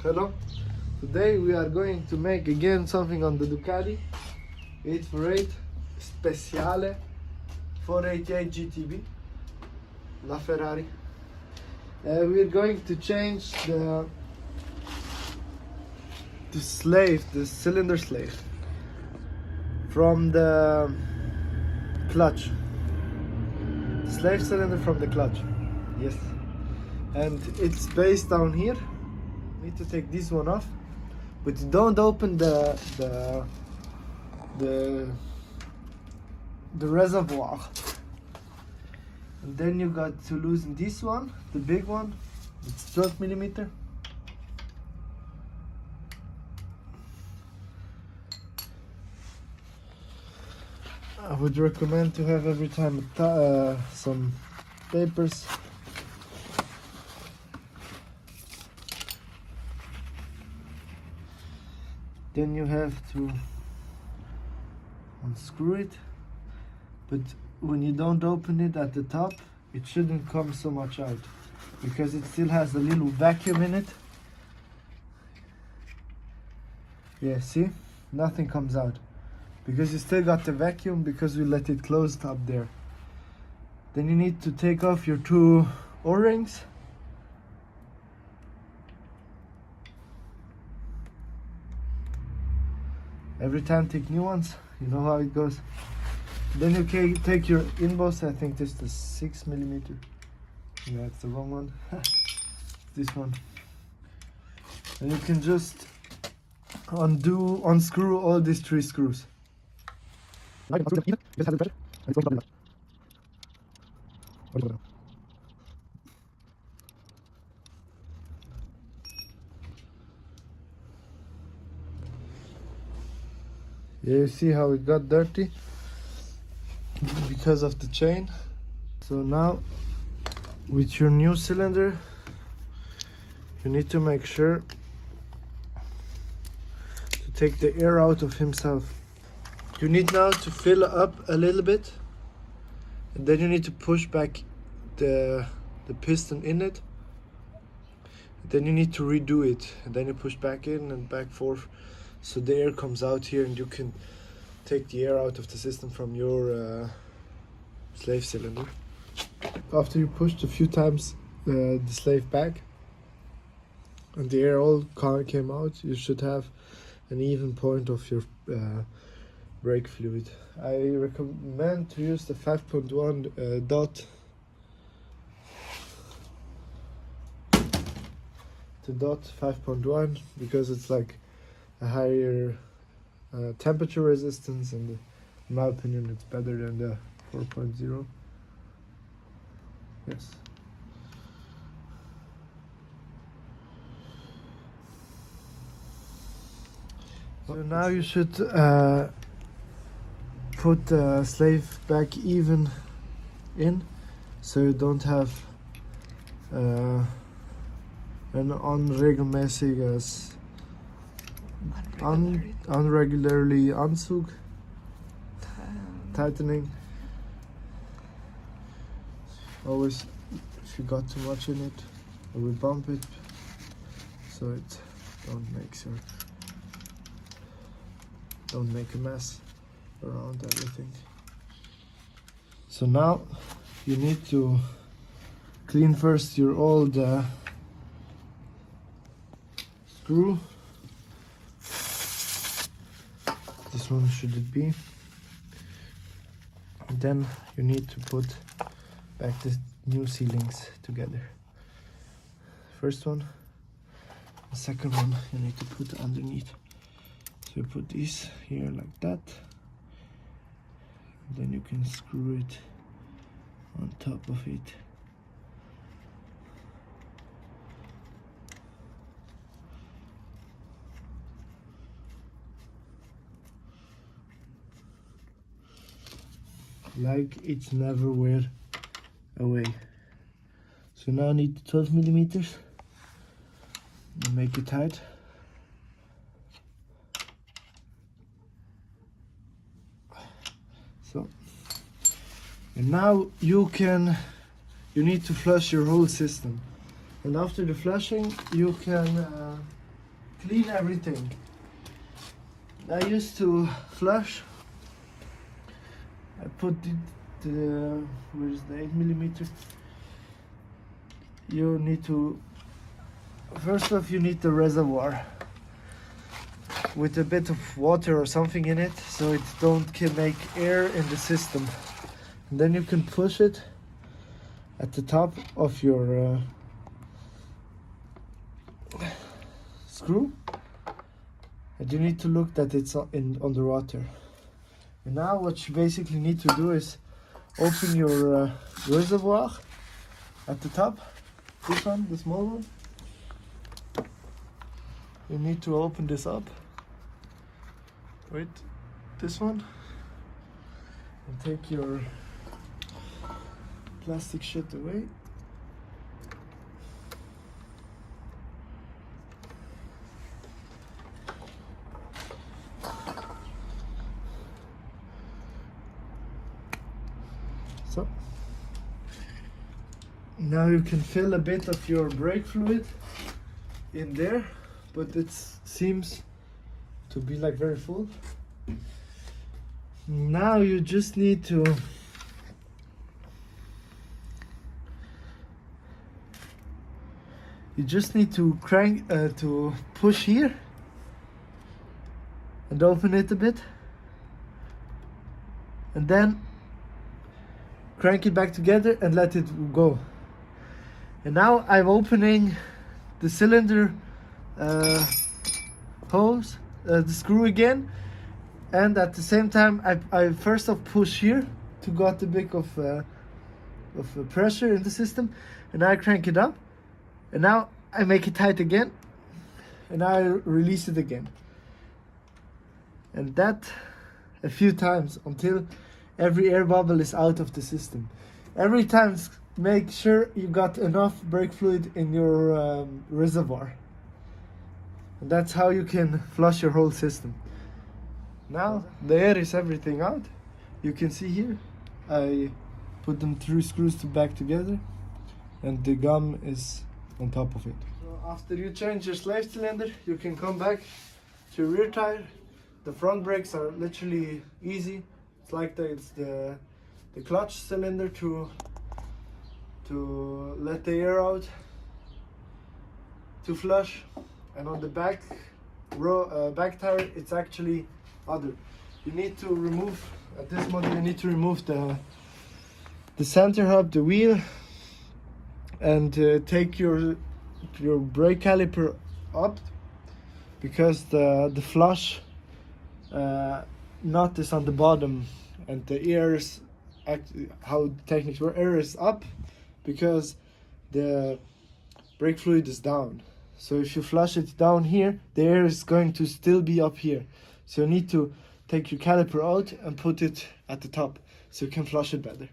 Hello. Today we are going to make again something on the Ducati 848 Speciale 488 GTB, La Ferrari. We're going to change the cylinder slave from the clutch. Slave cylinder from the clutch. Yes. And it's based down here. Need to take this one off, but don't open the reservoir. And then you got to loosen this one, the big one. It's 12 millimeter. I would recommend to have every time some papers. Then you have to unscrew it, but when you don't open it at the top, it shouldn't come so much out because it still has a little vacuum in it. Yeah, see? Nothing comes out because you still got the vacuum because we let it closed up there. Then you need to take off your two O-rings. Every time take new ones, you know how it goes. Then you can take your inboss. I think this is the 6 millimeter. Yeah, it's the wrong one. This one. And you can just unscrew all these 3 screws. Yeah, you see how it got dirty because of the chain. So now with your new cylinder, you need to make sure to take the air out of himself. You need now to fill up a little bit, and then you need to push back the piston in it. Then you need to redo it, and then you push back in and back forth, so the air comes out here, and you can take the air out of the system from your slave cylinder. After you pushed a few times the slave back and the air all came out, you should have an even point of your brake fluid. I recommend to use the 5.1 dot. The dot 5.1 because it's like a higher temperature resistance, and in my opinion it's better than the 4.0. Yes. So now you should put the slave back even in, so you don't have an unregelmäßiges unregularly Anzug tightening. Always, if you got too much in it, it will bump it, so it don't make a mess around everything. So now you need to clean first your old screw. This one should it be. And then you need to put back the new sealings together. First one, the second one you need to put underneath. So you put this here like that. Then you can screw it on top of it. Like it's never wear away. So now I need 12 millimeters and make it tight. So, and now you need to flush your whole system, and after the flushing you can clean everything. I used to flush. I put where is the 8mm? You need to, first off you need the reservoir with a bit of water or something in it, so it can make air in the system. And then you can push it at the top of your screw, and you need to look that it's on the water. And now what you basically need to do is open your reservoir at the top, this one, the small one. You need to open this up, wait, this one, and take your plastic shit away. So now you can fill a bit of your brake fluid in there, but it seems to be like very full. Now you just need to crank to push here and open it a bit, and then crank it back together and let it go. And now I'm opening the cylinder hose, the screw again, and at the same time I first off push here to got a bit of pressure in the system, and I crank it up, and now I make it tight again, and I release it again, and that a few times until every air bubble is out of the system. Every time make sure you got enough brake fluid in your reservoir, and that's how you can flush your whole system. Now the air is everything out. You can see here I put them 3 screws back together, and the gum is on top of it. So after you change your slave cylinder, you can come back to your rear tire. The front brakes are literally easy. It's like it's the clutch cylinder to let the air out, to flush, and on the back back tire it's actually other. You need to remove, at this model you need to remove the center hub, the wheel, and take your brake caliper up, because the flush nut is on the bottom, and the air is how the techniques work. Air is up because the brake fluid is down. So if you flush it down here, the air is going to still be up here. So you need to take your caliper out and put it at the top so you can flush it better.